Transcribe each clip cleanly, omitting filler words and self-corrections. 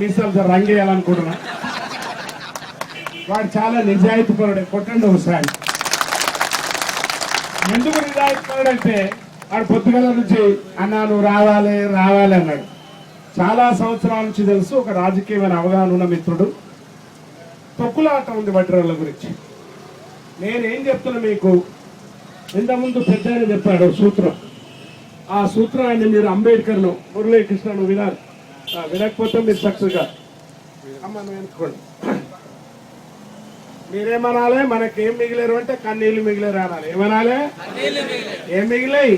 మీసాలు రంగేయాలనుకుంటున్నా. వాడు చాలా నిజాయితీ పరుడే, కొట్టండి ఒకసారి. ఎందుకు నిజాయితీ పరుడంటే వాడు పొద్దుగల నుంచి అన్నా నువ్వు రావాలి రావాలి అన్నాడు. చాలా సంవత్సరాల నుంచి తెలుసు, ఒక రాజకీయమైన అవగాహన ఉన్న మిత్రుడు. తొక్కులాట ఉంది వడ్డీల గురించి. నేనేం చెప్తున్నా మీకు, ఇంతకుముందు పెద్ద ఆయన చెప్పాడు సూత్రం. ఆ సూత్రాన్ని మీరు అంబేద్కర్ను, మురళీకృష్ణను వినాలి. వినకపోతే మీరు సక్సెస్గా అమ్మ నువ్వు ఎన్నుకోండి. మీరేమనాలి, మనకేం మిగిలేరు అంటే కన్నీళ్లు మిగిలేరు అనాలి. ఏమనాలి? ఏం మిగిలాయి?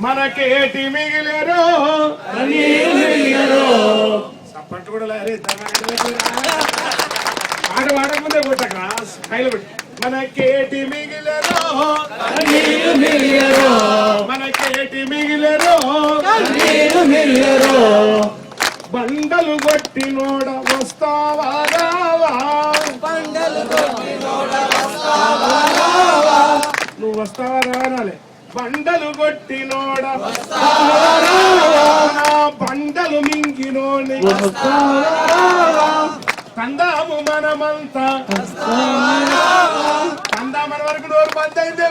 మనకేటి మిగిలేరు సప్పట్టు కూడా లేరే. పాట పాడకముందే కొట్టక కైలు పెట్టి మనకేటి మిగిలేరు మనకేటి మిగిలేరు బండలు కొట్టినోడ వస్తావా నువ్వు వస్తావా రానాలి. బండలు కొట్టినోడ బండలు మింగినోని తందాము మనమంతా తందా మన వరకు నోరు బంద్ అయితే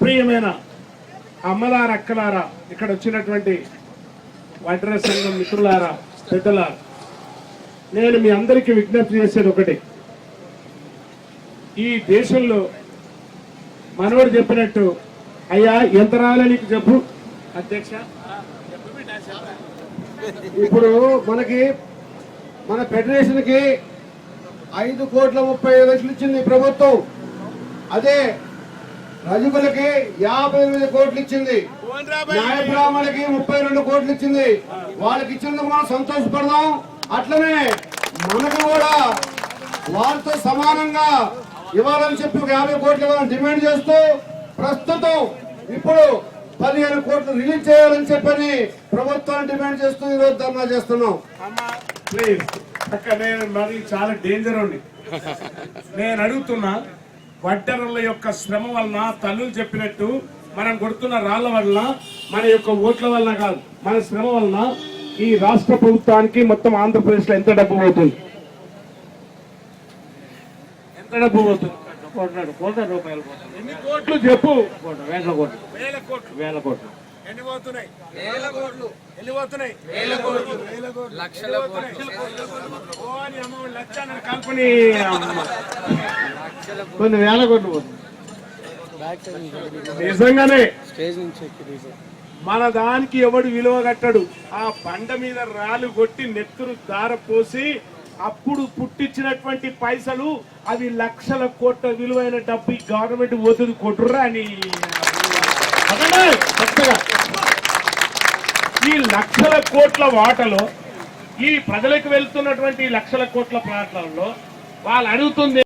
ప్రియమైన అమ్మలారా, అక్కలారా, ఇక్కడ వచ్చినటువంటి వడ్డెర సంఘం మిత్రులారా, పెద్దలారా, నేను మీ అందరికీ విజ్ఞప్తి చేసేది ఒకటి. ఈ దేశంలో మనవడు చెప్పినట్టు, అయ్యా ఎంత రావాలో నీకు చెప్పు అధ్యక్ష. ఇప్పుడు మనకి మన ఫెడరేషన్ కి 5,30,00,000 ఇచ్చింది ప్రభుత్వం. అదే రజకులకి 58 కోట్లు ఇచ్చింది. న్యాయ బ్రాహ్మణులకి 32 కోట్లు ఇచ్చింది. వాళ్ళకి ఇచ్చినందుకు మనం సంతోషపడదాం. అట్లనే మనకు కూడా వాళ్ళతో సమానంగా ఇవ్వాలని చెప్పి 50 కోట్లు ఇవ్వాలని డిమాండ్ చేస్తూ ప్రస్తుతం ఇప్పుడు 15 కోట్లు రిలీజ్ చేయాలని చెప్పని ప్రభుత్వాన్ని డిమాండ్ చేస్తూ ఈరోజు ధర్నా చేస్తున్నాం. ప్లీజ్ అక్క, నేను మరి చాలా డేంజర్ ఉంది. నేను అడుగుతున్నా, వడ్డెరల యొక్క శ్రమ వలన, తల్లులు చెప్పినట్టు మనం కొడుతున్న రాళ్ల వలన, మన యొక్క ఓట్ల వలన కాదు, మన శ్రమ వలన ఈ రాష్ట్ర ప్రభుత్వానికి మొత్తం ఆంధ్రప్రదేశ్ లో ఎంత డబ్బు పోతుంది? ఎంత డబ్బు పోతుంది? కోట్ల రూపాయలు పోతుంది. ఎన్ని కోట్లు చెప్పు? వేల కోట్లు. వేల కోట్లు. ఎన్ని పోతున్నాయి? వేల కోట్లు. ఎన్ని పోతున్నాయి? వేల కోట్లు. లక్షల కోట్లు. కల్పని కొన్ని వేల కోట్లు పోతుంది. నిజంగానే మన దానికి ఎవడు విలువ కట్టడు. ఆ బండ మీద రాళ్ళు కొట్టి నెత్తురు దార పోసి అప్పుడు పుట్టించినటువంటి పైసలు అవి లక్షల కోట్ల విలువైన డబ్బు ఈ గవర్నమెంట్ పోతుంది. కొట్టుర్రా అని ఈ లక్షల కోట్ల వాటలో ఈ ప్రజలకు వెళ్తున్నటువంటి లక్షల కోట్ల ప్లాట్లలో వాళ్ళు అడుగుతుంది